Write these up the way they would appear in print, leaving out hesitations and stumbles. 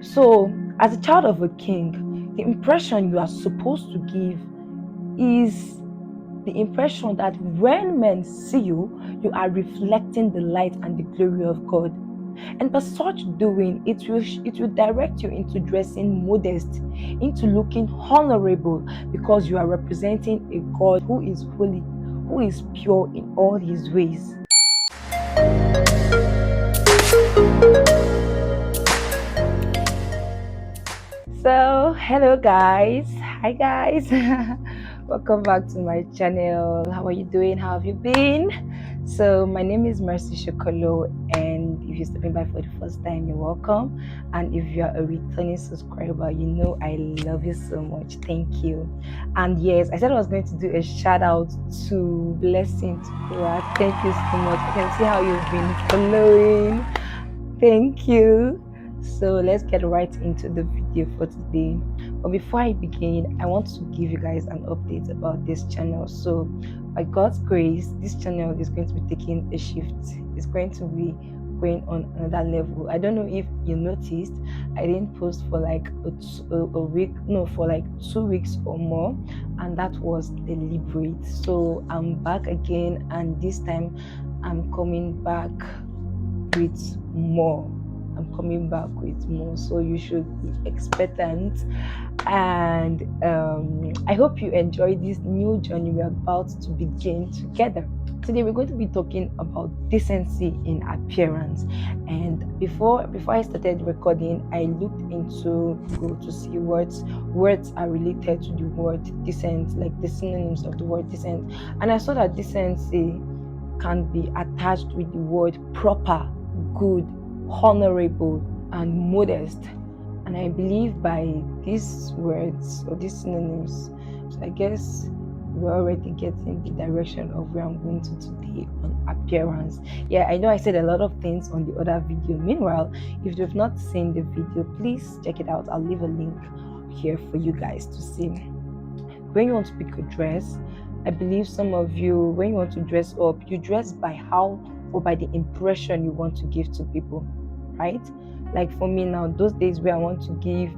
So, as a child of a king, the impression you are supposed to give is the impression that when men see you, you are reflecting the light and the glory of God. And by such doing, it will direct you into dressing modest, into looking honorable, because you are representing a God who is holy, who is pure in all his ways. So, hello guys. Hi guys. Welcome back to my channel. How are you doing? How have you been? So, my name is Mercy Shokolo, and if you're stepping by for the first time, you're welcome. And if you're a returning subscriber, you know I love you so much. Thank you. And yes, I said I was going to do a shout out to Blessing Tukura. Thank you so much. I can see how you've been following. Thank you. So let's get right into the video for today. But before I begin, I want to give you guys an update about this channel. So by God's grace, this channel is going to be taking a shift. It's going to be going on another level. I don't know if you noticed, I didn't post for like a week, no, for like 2 weeks or more, and that was deliberate. So I'm back again, and this time I'm coming back with more. I'm coming back with more, so you should be expectant. And I hope you enjoy this new journey we're about to begin together. Today we're going to be talking about decency in appearance. And before I started recording, I looked into Google to see words are related to the word decent, like the synonyms of the word decent. And I saw that decency can be attached with the word proper, good, honorable, and modest. And I believe by these words or these synonyms, I guess we're already getting the direction of where I'm going to today on appearance. Yeah, I know I said a lot of things on the other video. Meanwhile, if you've not seen the video, please check it out. I'll leave a link here for you guys to see. When you want to pick a dress, I believe some of you, when you want to dress up, you dress by how or by the impression you want to give to people, right? Like for me now, those days where I want to give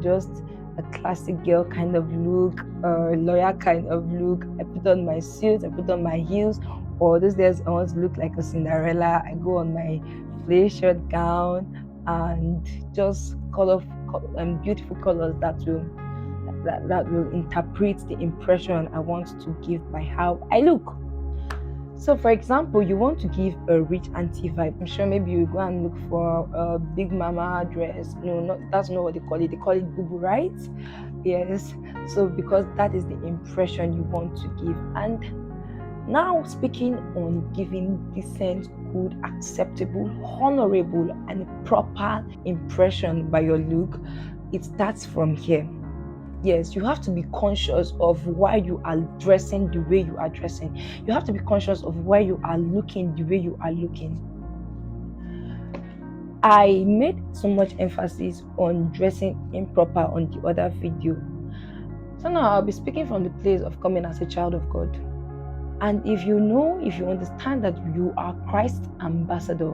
just a classic girl kind of look, a lawyer kind of look, I put on my suit, I put on my heels, or those days I want to look like a Cinderella, I go on my play shirt gown and just beautiful colors that will interpret the impression I want to give by how I look. So, for example, you want to give a rich auntie vibe. I'm sure maybe you go and look for a big mama dress. No, that's not what they call it. They call it bubu, right? Yes. So, because that is the impression you want to give. And now, speaking on giving decent, good, acceptable, honorable, and proper impression by your look, it starts from here. Yes, you have to be conscious of why you are dressing the way you are dressing. You have to be conscious of why you are looking the way you are looking. I made so much emphasis on dressing improper on the other video. So now I'll be speaking from the place of coming as a child of God. And if you understand that you are Christ's ambassador,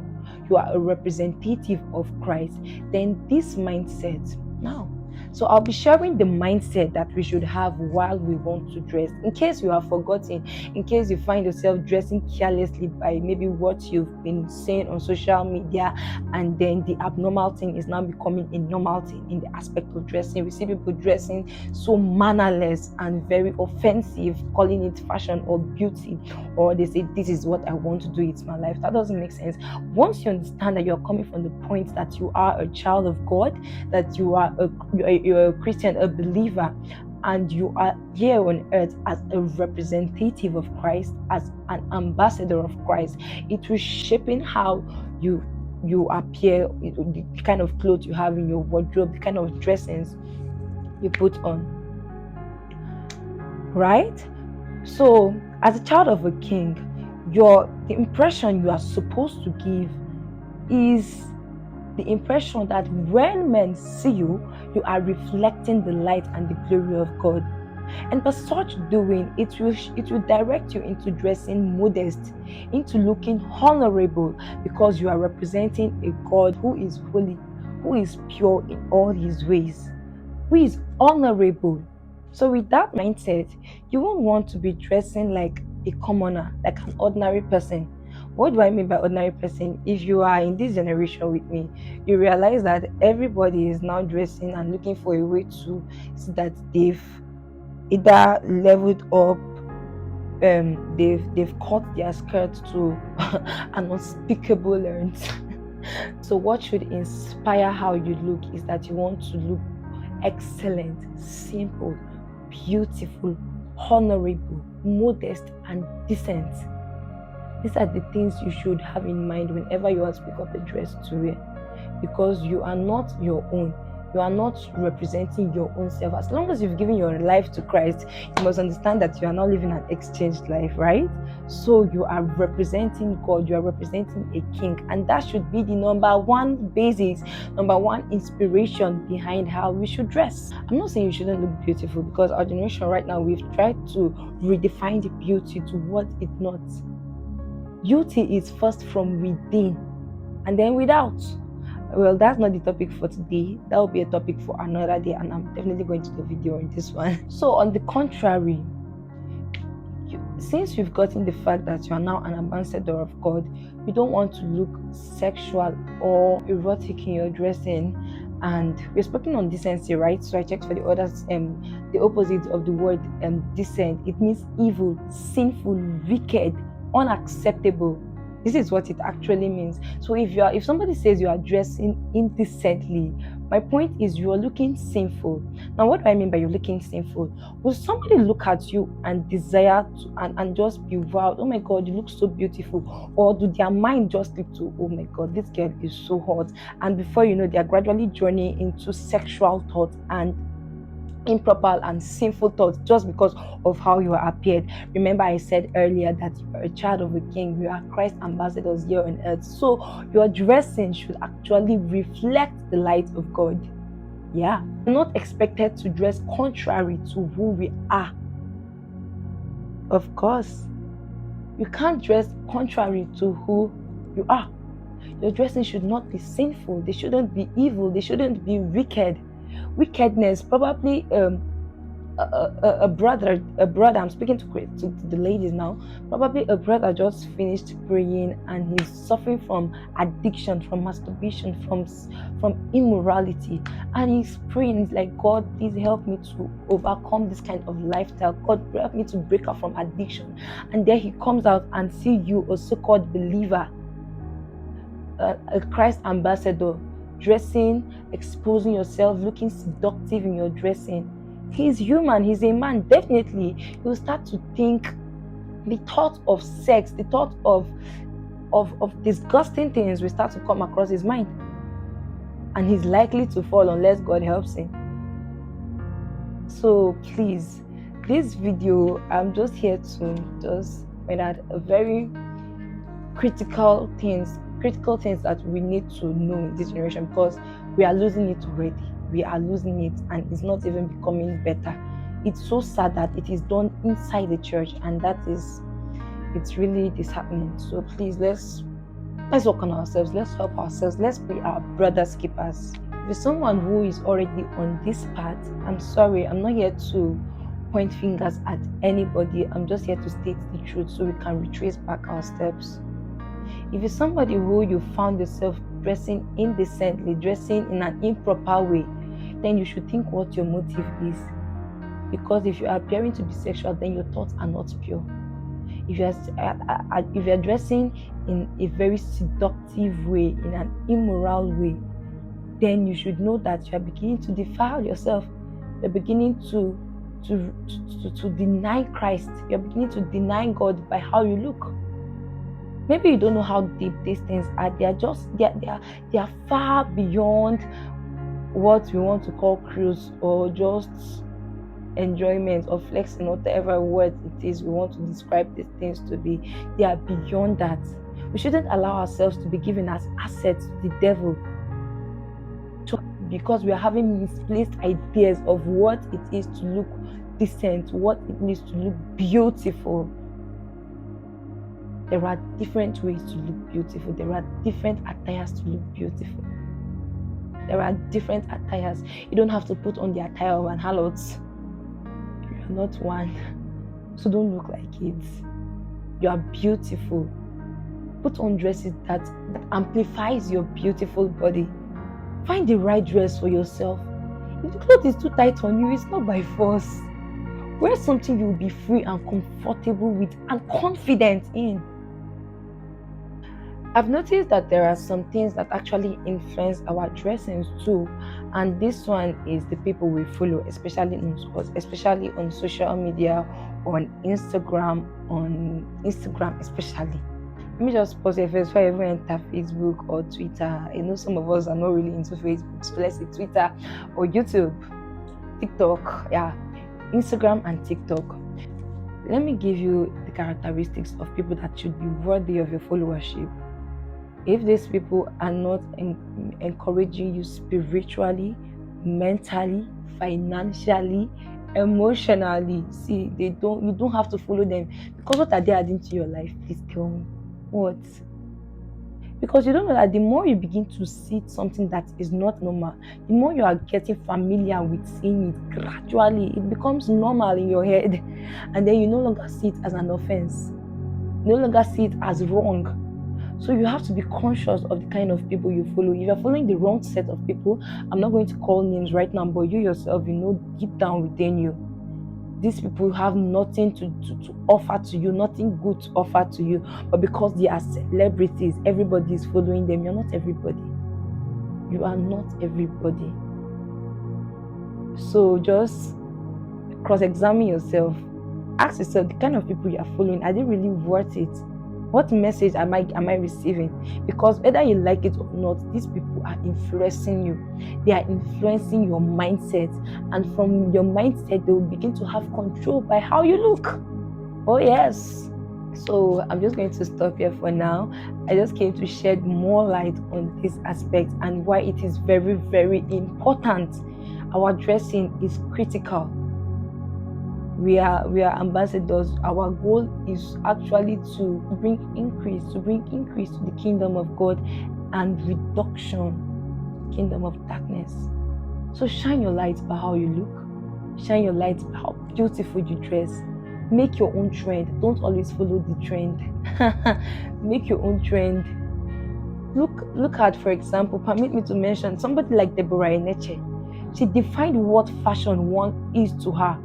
you are a representative of Christ, then this mindset now. So I'll be sharing the mindset that we should have while we want to dress. In case you have forgotten, in case you find yourself dressing carelessly by maybe what you've been saying on social media, and then the abnormal thing is now becoming a normal thing in the aspect of dressing. We see people dressing so mannerless and very offensive, calling it fashion or beauty, or they say this is what I want to do, it's my life. That doesn't make sense. Once you understand that you're coming from the point that you are a child of God, that you're a Christian, a believer, and you are here on earth as a representative of Christ, as an ambassador of Christ, it will shape in how you appear, the kind of clothes you have in your wardrobe, the kind of dressings you put on, right? So as a child of a king, the impression you are supposed to give is the impression that when men see you, you are reflecting the light and the glory of God. And by such doing, it will direct you into dressing modest, into looking honorable, because you are representing a God who is holy, who is pure in all his ways, who is honorable. So with that mindset, you won't want to be dressing like a commoner, like an ordinary person. What do I mean by ordinary person? If you are in this generation with me, you realize that everybody is now dressing and looking for a way to see that they've either leveled up, they've cut their skirt to an unspeakable length. So what should inspire how you look is that you want to look excellent, simple, beautiful, honorable, modest, and decent. These are the things you should have in mind whenever you want to pick up a dress to wear, because you are not your own. You are not representing your own self. As long as you've given your life to Christ, you must understand that you are not living an exchanged life, right? So you are representing God, you are representing a king, and that should be the number one basis, number one inspiration behind how we should dress. I'm not saying you shouldn't look beautiful, because our generation right now, we've tried to redefine the beauty to what it's not. Beauty is first from within and then without. Well, that's not the topic for today. That will be a topic for another day, and I'm definitely going to do a video on this one. So on the contrary, since you've gotten the fact that you are now an ambassador of God, you don't want to look sexual or erotic in your dressing. And we're speaking on decency, right? So I checked for the others, the opposite of the word decent. It means evil, sinful, wicked, unacceptable. This is what it actually means. So if somebody says you are dressing indecently, my point is you are looking sinful. Now, what do I mean by you're looking sinful? Will somebody look at you and desire to and just be wowed? Oh my God, you look so beautiful. Or do their mind just lead to, oh my God, this girl is so hot? And before you know, they are gradually journeying into sexual thoughts and improper and sinful thoughts just because of how you are appeared. Remember, I said earlier that you are a child of a king. You are Christ ambassadors here on earth. So your dressing should actually reflect the light of God. Yeah, you're not expected to dress contrary to who we are. Of course, you can't dress contrary to who you are. Your dressing should not be sinful. They shouldn't be evil. They shouldn't be wicked. Wickedness, probably a brother, I'm speaking to the ladies now, probably a brother just finished praying and he's suffering from addiction, from masturbation, from immorality, and he's praying, he's like, God, please help me to overcome this kind of lifestyle. God, help me to break out from addiction. And then he comes out and see you, a so-called believer, a Christ ambassador, dressing, exposing yourself, looking seductive in your dressing. He's human, he's a man. Definitely, he'll start to think the thought of sex, the thought of disgusting things will start to come across his mind. And he's likely to fall unless God helps him. So please, this video, I'm just here to just point out a very critical things that we need to know in this generation, because we are losing it already. We are losing it, and it's not even becoming better. It's so sad that it is done inside the church, and it's really disheartening. So please, let's work on ourselves. Let's help ourselves. Let's be our brother's keepers. If you're someone who is already on this path, I'm sorry, I'm not here to point fingers at anybody. I'm just here to state the truth so we can retrace back our steps. If you're somebody who you found yourself dressing indecently, dressing in an improper way, then you should think what your motive is. Because if you are appearing to be sexual, then your thoughts are not pure. If you are dressing in a very seductive way, in an immoral way, then you should know that you are beginning to defile yourself. You're beginning to deny Christ. You're beginning to deny God by how you look. Maybe you don't know how deep these things are. They are far beyond what we want to call cruise or just enjoyment or flexing, whatever word it is we want to describe these things to be. They are beyond that. We shouldn't allow ourselves to be given as assets to the devil, because we are having misplaced ideas of what it is to look decent, what it means to look beautiful. There are different ways to look beautiful. There are different attires to look beautiful. There are different attires. You don't have to put on the attire of an harlot. You're not one. So don't look like it. You are beautiful. Put on dresses that amplifies your beautiful body. Find the right dress for yourself. If the clothes is too tight on you, it's not by force. Wear something you will be free and comfortable with and confident in. I've noticed that there are some things that actually influence our dressing too, and this one is the people we follow, especially on social media, on Instagram especially. Let me just pause here first before I even enter Facebook or Twitter. I know some of us are not really into Facebook, so let's say Twitter or YouTube, TikTok, yeah, Instagram and TikTok. Let me give you the characteristics of people that should be worthy of your followership. If these people are not encouraging you spiritually, mentally, financially, emotionally, see, you don't have to follow them, because what are they adding to your life? Please tell me. What? Because you don't know that the more you begin to see something that is not normal, the more you are getting familiar with seeing it. Gradually it becomes normal in your head, and then you no longer see it as an offense, no longer see it as wrong. So you have to be conscious of the kind of people you follow. If you're following the wrong set of people, I'm not going to call names right now, but you yourself, you know deep down within you, these people have nothing to offer to you, nothing good to offer to you. But because they are celebrities, everybody is following them. You're not everybody. You are not everybody. So just cross-examine yourself. Ask yourself, the kind of people you are following, are they really worth it? What message am I receiving? Because whether you like it or not, these people are influencing you. They are influencing your mindset. And from your mindset, they will begin to have control by how you look. Oh yes. So I'm just going to stop here for now. I just came to shed more light on this aspect and why it is very, very important. Our dressing is critical. We are ambassadors. Our goal is actually to bring increase to the kingdom of God and reduction kingdom of darkness. So shine your light by how you look. Shine your light by how beautiful you dress. Make your own trend. Don't always follow the trend. Make your own trend. Look at, for example, permit me to mention somebody like Deborah Eneche. She defined what fashion one is to her.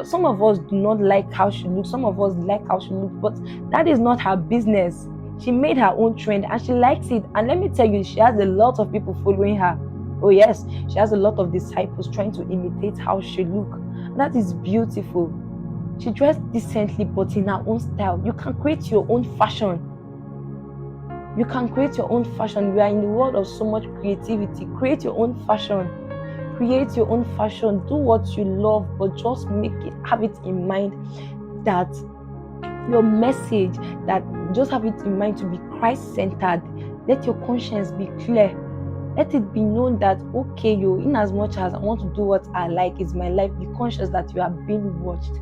Some of us do not like how she looks, some of us like how she looks, but that is not her business. She made her own trend and she likes it. And let me tell you, she has a lot of people following her. Oh yes, she has a lot of disciples trying to imitate how she looks. That is beautiful. She dressed decently, but in her own style. You can create your own fashion. You can create your own fashion. We are in the world of so much creativity. Create your own fashion. Create your own fashion. Do what you love, but just have it in mind that your message, that just have it in mind to be Christ-centered. Let your conscience be clear. Let it be known that, okay, in as much as I want to do what I like, it's my life, be conscious that you are being watched.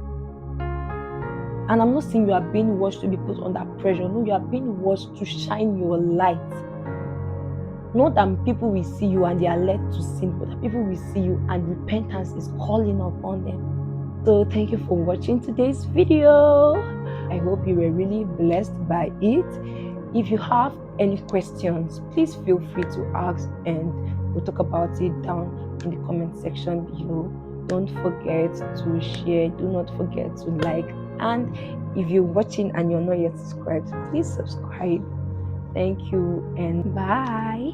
And I'm not saying you are being watched to be put under pressure. No, you are being watched to shine your light. Not that people will see you and they are led to sin, but that people will see you and repentance is calling upon them. So thank you for watching today's video. I hope you were really blessed by it. If you have any questions, please feel free to ask and we'll talk about it down in the comment section below. Don't forget to share. Do not forget to like. And if you're watching and you're not yet subscribed, please subscribe. Thank you and bye.